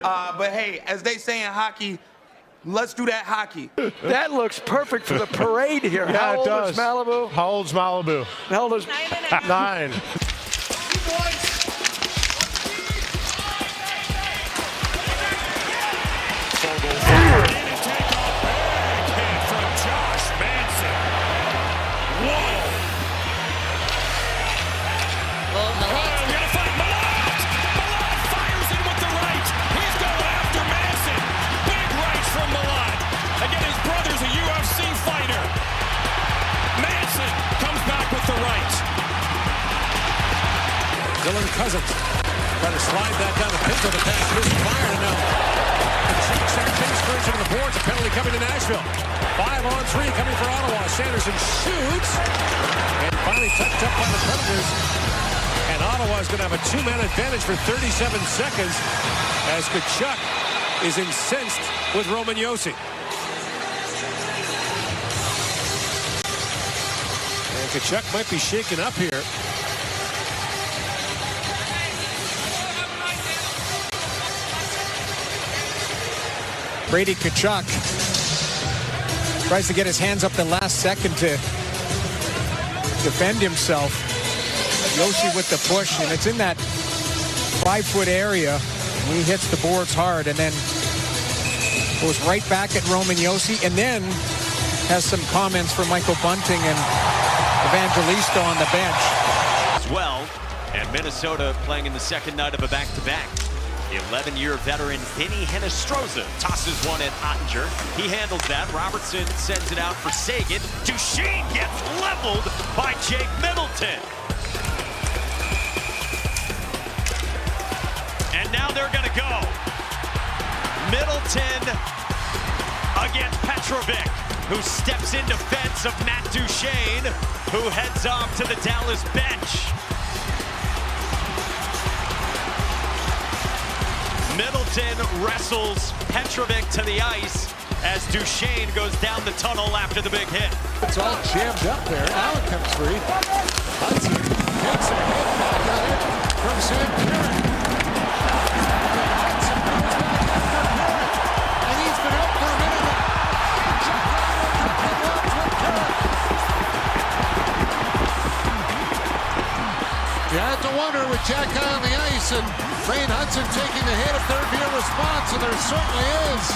But hey, as they say in hockey, let's do that hockey. That looks perfect for the parade here. Yeah, How it old does. is Malibu? How old's Malibu? How old is 9. Dylan Cousins trying to slide that down the Pinto. The pass misses fire, and now second base version of the boards. A penalty coming to Nashville. 5-on-3 coming for Ottawa. Sanderson shoots and finally touched up by the Predators. And Ottawa is going to have a 2-man advantage for 37 seconds as Tkachuk is incensed with Roman Josi. And Tkachuk might be shaken up here. Brady Tkachuk tries to get his hands up the last second to defend himself. Josi with the push, and it's in that 5-foot area. He hits the boards hard and then goes right back at Roman Josi, and then has some comments from Michael Bunting and Evangelista on the bench. As well, and Minnesota playing in the second night of a back-to-back. The 11-year veteran Vinny Hinostroza tosses one at Ottinger. He handles that. Robertson sends it out for Sagan. Duchene gets leveled by Jake Middleton. And now they're going to go. Middleton against Petrovic, who steps in defense of Matt Duchene, who heads off to the Dallas bench. Middleton wrestles Petrovic to the ice as Duchene goes down the tunnel after the big hit. It's all jammed up there. Now it comes free. Hudson takes a hit back on it from Sam Carrick. Hudson goes back after Carrick. And he's been out for a minute. You have to wonder with Jack Guy on the ice and Wayne Hudson taking the hit if there'd be a response, and there certainly is.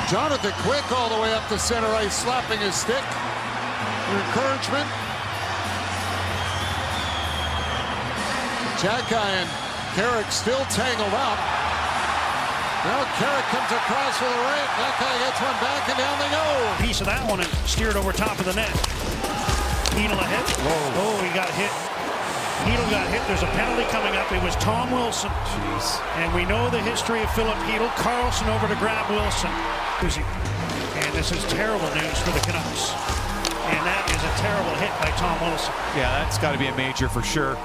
Jonathan Quick all the way up the center ice, slapping his stick for encouragement. Jack Guy and Carrick still tangled up. Now Carrick comes across with a right. That guy gets one back, and down they go. Piece of that one and steered over top of the net. Heedle a hit. Whoa. Oh, he got hit. Heedle got hit. There's a penalty coming up. It was Tom Wilson. Jeez. And we know the history of Philip Heedle. Carlson over to grab Wilson. And this is terrible news for the Canucks. And that is a terrible hit by Tom Wilson. Yeah, that's got to be a major for sure.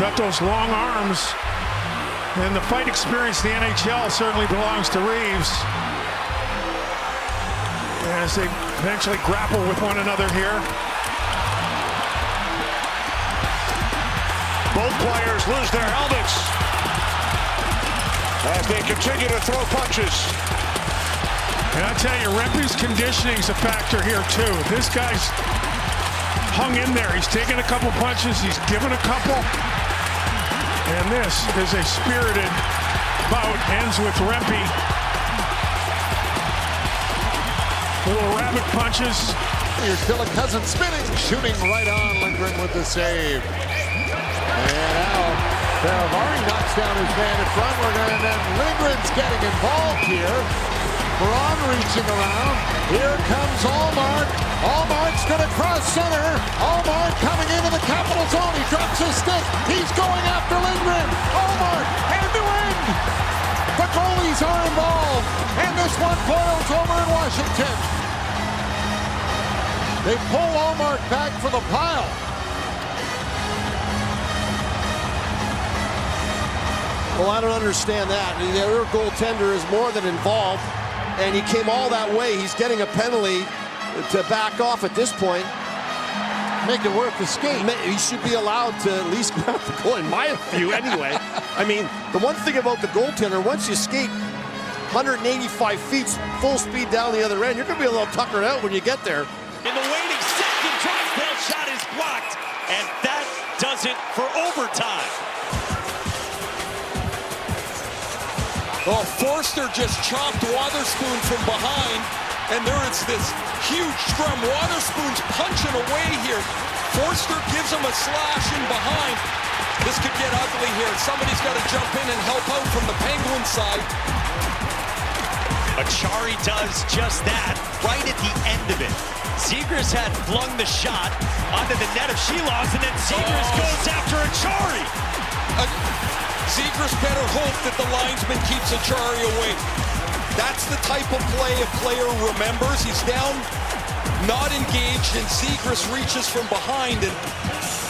Got those long arms. And the fight experience in the NHL certainly belongs to Reeves. As they eventually grapple with one another here. Both players lose their helmets as they continue to throw punches. And I tell you, Rempe's conditioning's a factor here too. This guy's hung in there. He's taken a couple punches. He's given a couple. And this is a spirited bout. Ends with Rempe. Little rabbit punches. Here's Dylan Cousins spinning, shooting right on. Lindgren with the save. And now Faravari knocks down his man in front. And then Lindgren's getting involved here. Braun reaching around. Here comes Allmark. Allmark's going to cross center. Allmark coming into the Capital zone. He drops his stick. He's going after Lindgren. Allmark, end-to-end. The goalies are involved. And this one boils over in Washington. They pull Allmark back for the pile. Well, I don't understand that. The other goaltender is more than involved, and he came all that way. He's getting a penalty, to back off at this point. Make it worth the skate. He should be allowed to at least grab the goal, in my view, anyway. I mean, the one thing about the goaltender, once you skate 185 feet, full speed down the other end, you're going to be a little tuckered out when you get there. In the waiting second, Drysdale shot is blocked, and that does it for overtime. Oh, Forster just chopped Wotherspoon from behind, and there is this huge scrum. Wotherspoon's punching away here. Forster gives him a slash in behind. This could get ugly here. Somebody's got to jump in and help out from the Penguins side. Acciari does just that right at the end of it. Zegras had flung the shot onto the net of Sheeloss, and then Zegras goes after Acciari. Zegras better hope that the linesman keeps Acciari away. That's the type of play a player remembers. He's down, not engaged, and Zegras reaches from behind and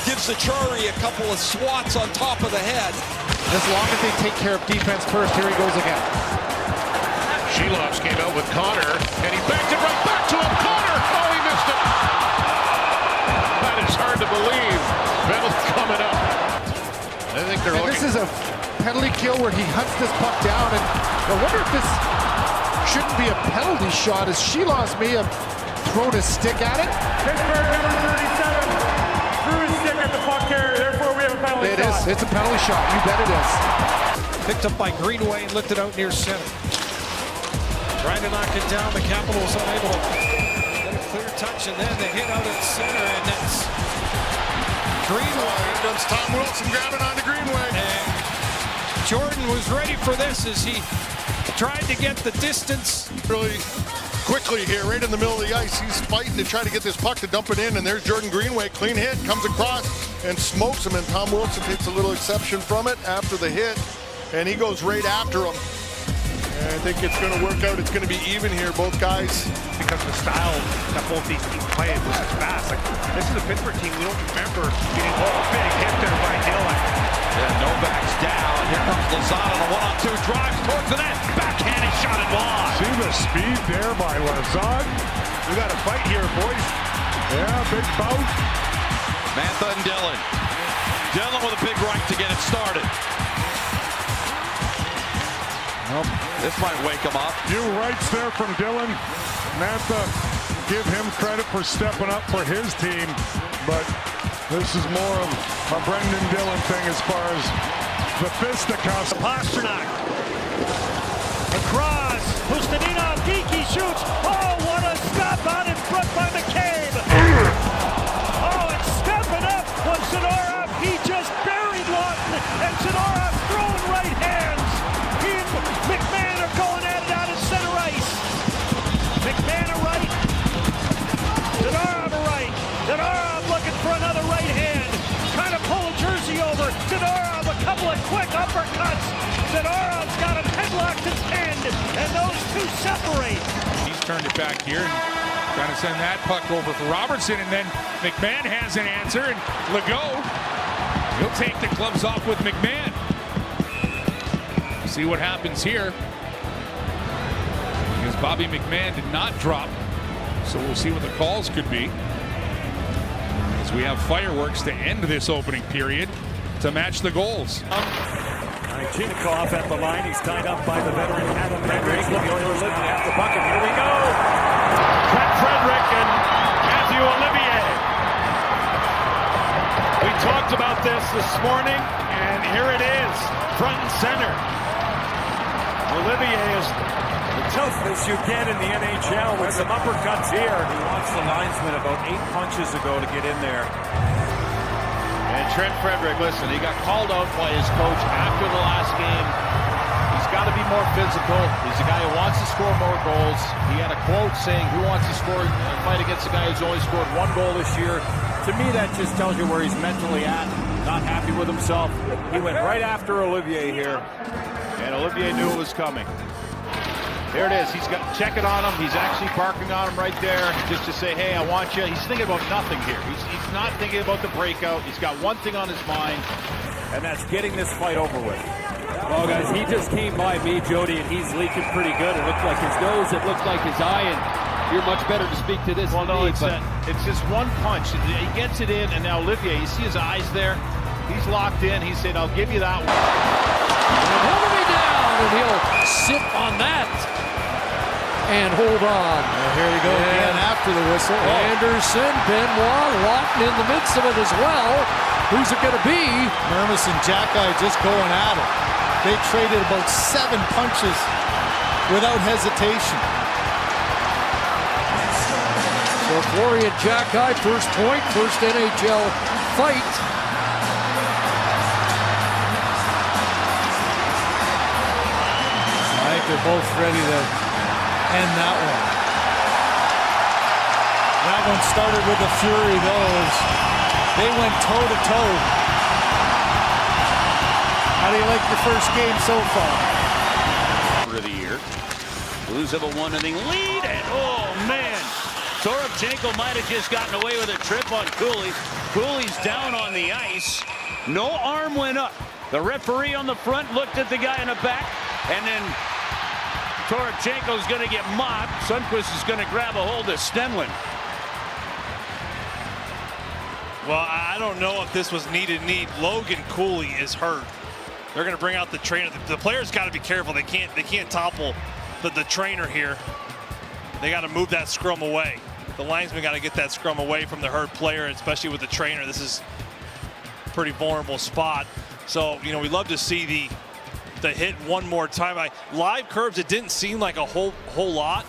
gives Acciari a couple of swats on top of the head. As long as they take care of defense first, here he goes again. Sheeloss came out with Connor, and he backed it right back to him. Connor! Oh, he missed it. That is hard to believe. Penalty coming up. I think they're looking. This is a penalty kill where he hunts this puck down, and I wonder if this shouldn't be a penalty shot, as Sheeloss may have thrown his stick at it. Pittsburgh number 37 threw his stick at the puck carrier, therefore we have a penalty shot. It is. It's a penalty shot. You bet it is. Picked up by Greenway and lifted out near center. Trying to knock it down. The Capitals unable to get a clear touch, and then the hit out at center, and that's Greenway. Here comes Tom Wilson grabbing onto Greenway. And Jordan was ready for this as he tried to get the distance. Really quickly here, right in the middle of the ice. He's fighting to try to get this puck to dump it in, and there's Jordan Greenway. Clean hit, comes across and smokes him, and Tom Wilson takes a little exception from it after the hit, and he goes right after him. And I think it's going to work out. It's going to be even here, both guys. Because the style that both these teams play was just fast. Like, this is a Pittsburgh team we don't remember getting a big hit there by Dillon. Yeah, Novak's down. Here comes Lozano. A 1-on-2 drives towards the net. Backhanded shot and block. See the speed there by Lazard. We got to fight here, boys. Yeah, big bout. Mantha and Dillon. Dillon with a big right to get it started. Well, this might wake him up. Few rights there from Dillon. Mantha, give him credit for stepping up for his team, but this is more of a Brendan Dillon thing as far as the fisticuffs. Pastrnak. Across. Pustanina. Geeky shoots. Oh, what a stop out in front by McCabe. Oh, and stepping up was Zadorov. He just buried Lawton, and Zadorov's throwing right hands. He and McMahon are going at it out in center ice. McMahon a right. Zadorov a right. Zadorov looking for another right hand. Trying to pull a jersey over. Zadorov a couple of quick uppercuts. Zadorov's got him headlocked and pinned, and those two separate. He's turned it back here and trying to send that puck over for Robertson, and then McMahon has an answer, and Legault, he'll take the gloves off with McMahon. See what happens here. Because Bobby McMahon did not drop, so we'll see what the calls could be. As we have fireworks to end this opening period to match the goals. Chinikov at the line. He's tied up by the veteran Adam Frederick. The Oilers now have the bucket. Here we go. Trent Frederick and Matthew Olivier. We talked about this morning, and here it is, front and center. Olivier is the toughest you get in the NHL with some uppercuts here. He watched the linesman about 8 punches ago to get in there. And Trent Frederick, listen, he got called out by his coach after the last game. He's got to be more physical. He's a guy who wants to score more goals. He had a quote saying, who wants to score and fight against a guy who's only scored 1 goal this year? To me, that just tells you where he's mentally at, not happy with himself. He went right after Olivier here, and Olivier knew it was coming. There it is. He's got checking on him. He's actually barking on him right there just to say, hey, I want you. He's thinking about nothing here. He's not thinking about the breakout. He's got one thing on his mind, and that's getting this fight over with. Well, guys, he just came by me, Jody, and he's leaking pretty good. It looked like his nose. It looked like his eye. And You're much better to speak to this Well, than no, me, it's just one punch. He gets it in, and now Olivier, you see his eyes there? He's locked in. He said, I'll give you that one. And he'll be down, and he'll sit on that and hold on. Here we go again after the whistle. Anderson, Benoit locked in the midst of it as well. Who's it going to be? Mermis and Jack-Eye just going at it. They traded about 7 punches without hesitation. So Fleury and Jack-Eye, first point, first NHL fight. I think they're both ready to end that one. That one started with a fury, though. They went toe-to-toe. How do you like your first game so far? For the year. Blues have a 1-0 lead, and oh man, Toropchenko might have just gotten away with a trip on Cooley. Cooley's down on the ice. No arm went up. The referee on the front looked at the guy in the back, and then Toropchenko's going to get mopped. Sundqvist is going to grab a hold of Stenlund. Well, I don't know if this was needed. Logan Cooley is hurt. They're going to bring out the trainer. The players got to be careful. They can't topple the trainer here. They got to move that scrum away. The linesman got to get that scrum away from the hurt player, especially with the trainer. This is a pretty vulnerable spot. So, you know, we love to see the hit one more time. Live curves, it didn't seem like a whole lot.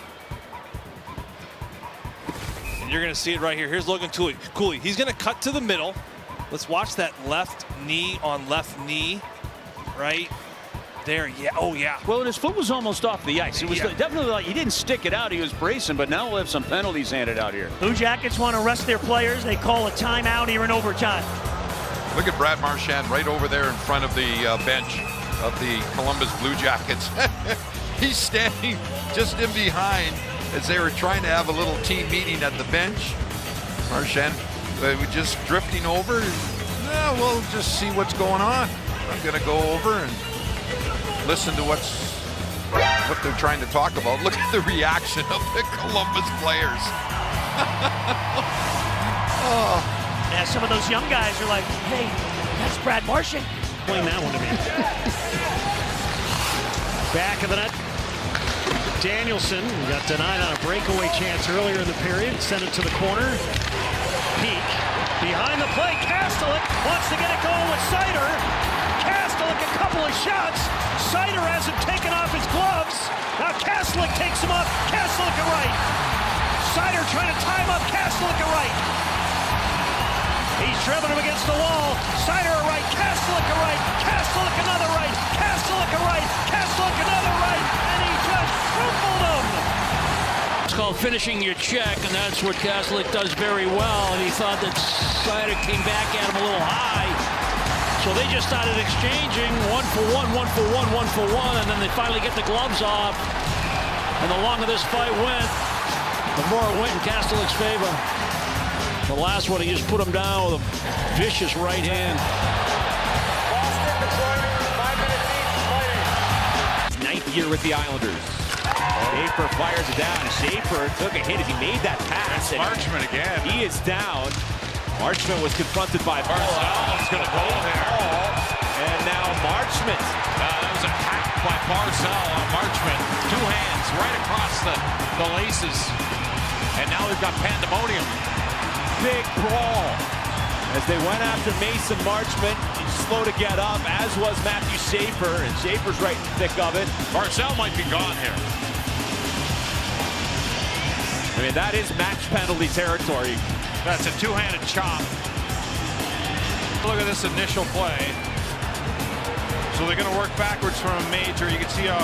And you're going to see it right here. Here's Logan Cooley. He's going to cut to the middle. Let's watch that left knee on left knee. Right there. Yeah. Oh, yeah. Well, and his foot was almost off the ice. It was definitely like he didn't stick it out. He was bracing, but now we'll have some penalties handed out here. Blue Jackets want to rest their players. They call a timeout here in overtime. Look at Brad Marchand right over there in front of the bench of the Columbus Blue Jackets. He's standing just in behind as they were trying to have a little team meeting at the bench. Marchand just drifting over. Yeah, we'll just see what's going on. I'm going to go over and listen to what they're trying to talk about. Look at the reaction of the Columbus players. Oh. Yeah, some of those young guys are like, hey, that's Brad Marchand. Playing that one to me. Back of the net. Danielson got denied on a breakaway chance earlier in the period. Sent it to the corner. Peak. Behind the play, Kastelik wants to get it going with Seider. Kastelik a couple of shots. Seider has him taken off his gloves. Now Kastelik takes him up. Kastelik at right. Seider trying to tie him up. Kastelik at right. He's driven him against the wall. Seider at right. Kastelik at right. Kastelik another right. Kastelik at right. Kastelik another right. And he just crumpled him. It's called finishing your check, and that's what Kastelik does very well. And he thought that Seider came back at him a little high. So they just started exchanging 1 for 1, 1 for 1, 1 for 1, and then they finally get the gloves off. And the longer this fight went, the more it went in Kastelik's favor. The last one, he just put him down with a vicious right hand. Ninth year with the Islanders. Schaefer fires it down. Schaefer took a hit as he made that pass. Marchment again. He is down. Marchment was confronted by Barzal. He's going to go there. And now Marchment. That was a hack by Barzal on Marchment. 2 hands right across the laces. And now we've got pandemonium. Big brawl. As they went after Mason Marchment, he's slow to get up, as was Matthew Schaefer. And Schaefer's right in the thick of it. Barzal might be gone here. I mean, that is match penalty territory. That's a 2-handed chop. Look at this initial play. So they're going to work backwards from a major. You can see how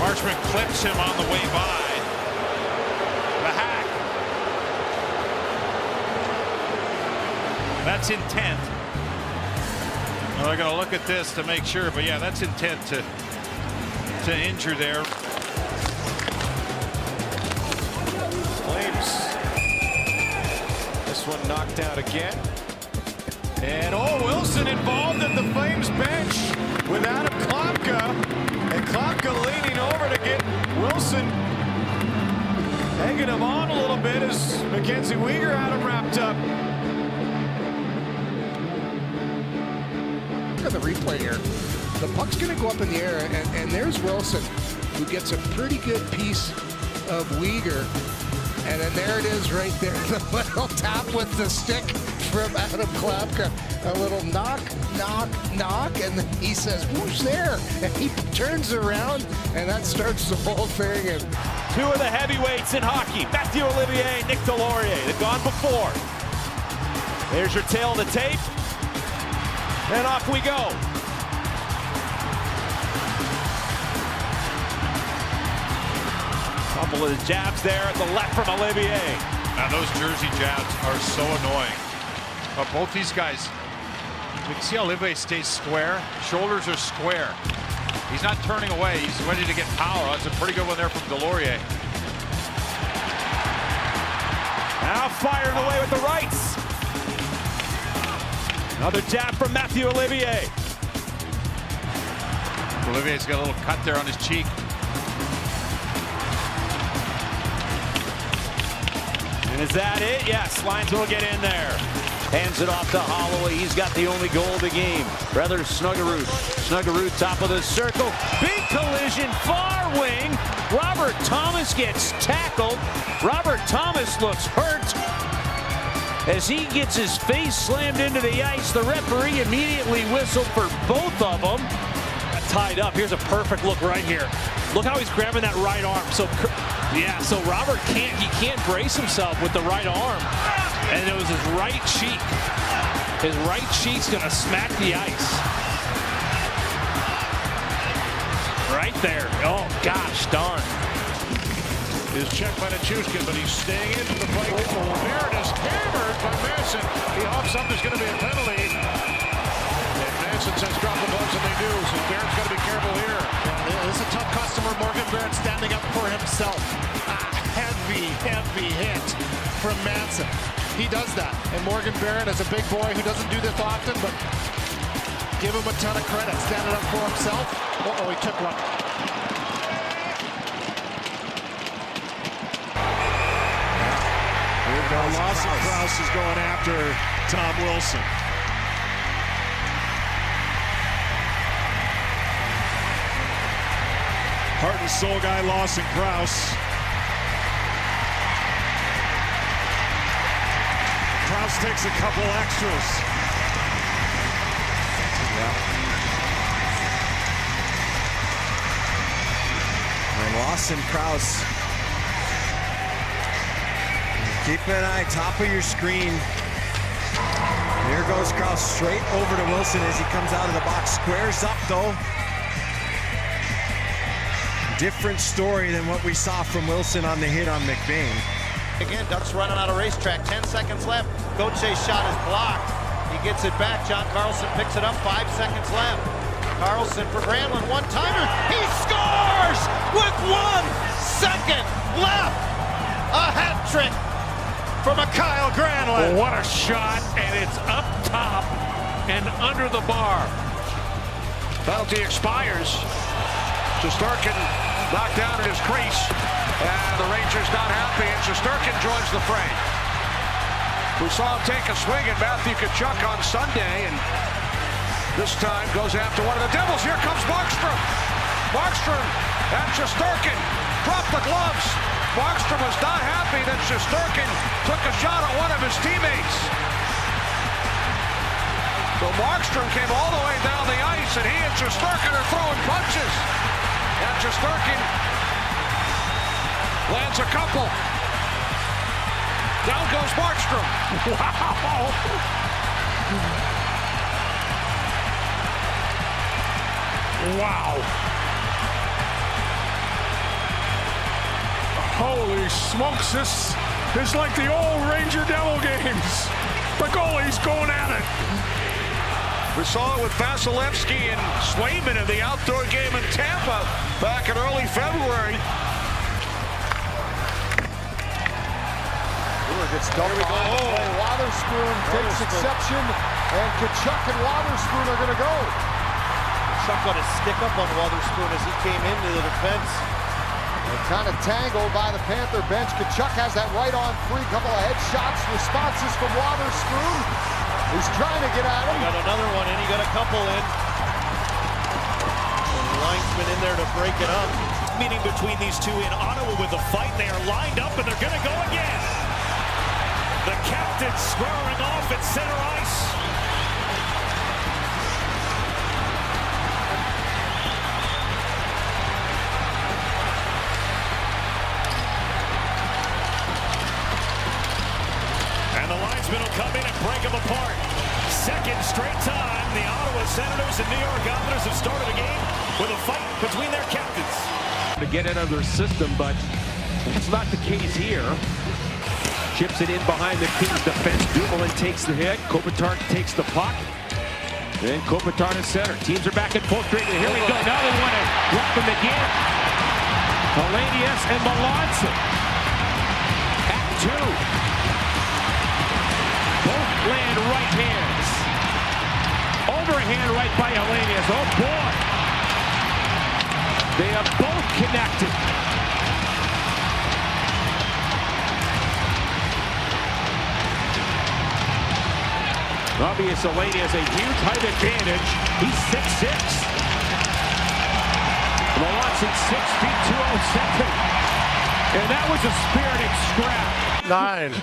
Marchment clips him on the way by. The hack. That's intent. Well, they're going to look at this to make sure, but yeah, that's intent to injure there. Flames. This one knocked out again. And Wilson involved at the Flames bench with Adam Klopka. And Klopka leaning over to get Wilson Egging him on a little bit as Mackenzie Weegar had him wrapped up. Look at the replay here. The puck's going to go up in the air, and there's Wilson, who gets a pretty good piece of Weegar. And then there it is right there. The little tap with the stick from Adam Klapka. A little knock, knock, knock. And then he says, who's there? And he turns around, and that starts the whole thing. And two of the heavyweights in hockey, Mathieu Olivier, Nick Delorier. They've gone before. There's your tail of the tape. And off we go. Couple of the jabs there at the left from Olivier. Now those jersey jabs are so annoying. But both these guys, you can see Olivier stays square. Shoulders are square. He's not turning away. He's ready to get power. That's a pretty good one there from Delorier. Now firing away with the rights. Another jab from Mathieu Olivier. Olivier's got a little cut there on his cheek. And is that it? Yes, Lions will get in there. Hands it off to Holloway. He's got the only goal of the game. Rather Snuggerud. Snuggerud top of the circle. Big collision, far wing. Robert Thomas gets tackled. Robert Thomas looks hurt as he gets his face slammed into the ice. The referee immediately whistled for both of them. Tied up. Here's a perfect look right here. Look how he's grabbing that right arm. So Robert can't brace himself with the right arm. And it was his right cheek. His right cheek's gonna smack the ice. Right there. Oh gosh darn. Is checked by Nichushkin, but he's staying into the play. There it is, hammered by Manson. He hops up, there's going to be a penalty. And Manson says drop the gloves, and they do. So Barrett's got to be careful here. this is a tough customer. Morgan Barrett standing up for himself. A heavy hit from Manson. He does that. And Morgan Barrett is a big boy who doesn't do this often, but give him a ton of credit. Standing up for himself. Uh-oh, he took one. Lawson Crouse is going after Tom Wilson. Heart and soul guy Lawson Crouse. Crouse takes a couple extras. And Lawson Crouse. Keep an eye, top of your screen. Here goes Crouse straight over to Wilson as he comes out of the box. Squares up though. Different story than what we saw from Wilson on the hit on McBain. Again, Ducks running out of racetrack. 10 seconds left. Gauthier's shot is blocked. He gets it back. John Carlson picks it up. 5 seconds left. Carlson for Granlund. One-timer. He scores with 1 second left. A hat trick from a Kyle Granlund. What a shot, and it's up top and under the bar. Penalty expires. Shesterkin knocked down at his crease, and the Rangers not happy, and Shesterkin joins the fray. We saw him take a swing at Matthew Tkachuk on Sunday, and this time goes after one of the Devils. Here comes Markstrom. Markstrom and Shesterkin drop the gloves. Markstrom was not happy that Shesterkin took a shot at one of his teammates. So Markstrom came all the way down the ice, and he and Shesterkin are throwing punches. And Shesterkin lands a couple. Down goes Markstrom. Wow! Wow! Holy smokes, this is like the old Ranger Devil games. The goalie's going at it. We saw it with Vasilevsky and Swayman in the outdoor game in Tampa back in early February. Gets dumped on the play. Wotherspoon takes exception, and Tkachuk and Wotherspoon are going to go. Tkachuk got a stick up on Wotherspoon as he came into the defense. They're kind of tangled by the Panther bench. Tkachuk has that right on free. Couple of headshots. Responses from Wotherspoon. He's trying to get at him. He got another one in. He got a couple in. And the linesman in there to break it up. Meeting between these two in Ottawa with a fight. They are lined up and they're going to go again. The captain squaring off at center ice. And the linesman will come in and break them apart. Second straight time, the Ottawa Senators and New York Islanders have started a game with a fight between their captains. To get it out of their system, but it's not the case here. Chips it in behind the Kings defense. Dumoulin takes the hit. Kopitar takes the puck. Then Kopitar to center. Teams are back in full straight. Here we go. Now they want to wrap him again. Hellenius and Melanson. Act two. Both land right hands. Overhand right by Hellenius. Oh boy. They are both connected. Obvious Eleni has a huge height advantage. He's 6'6". Melanson 6 feet 207. And that was a spirited scrap. 9.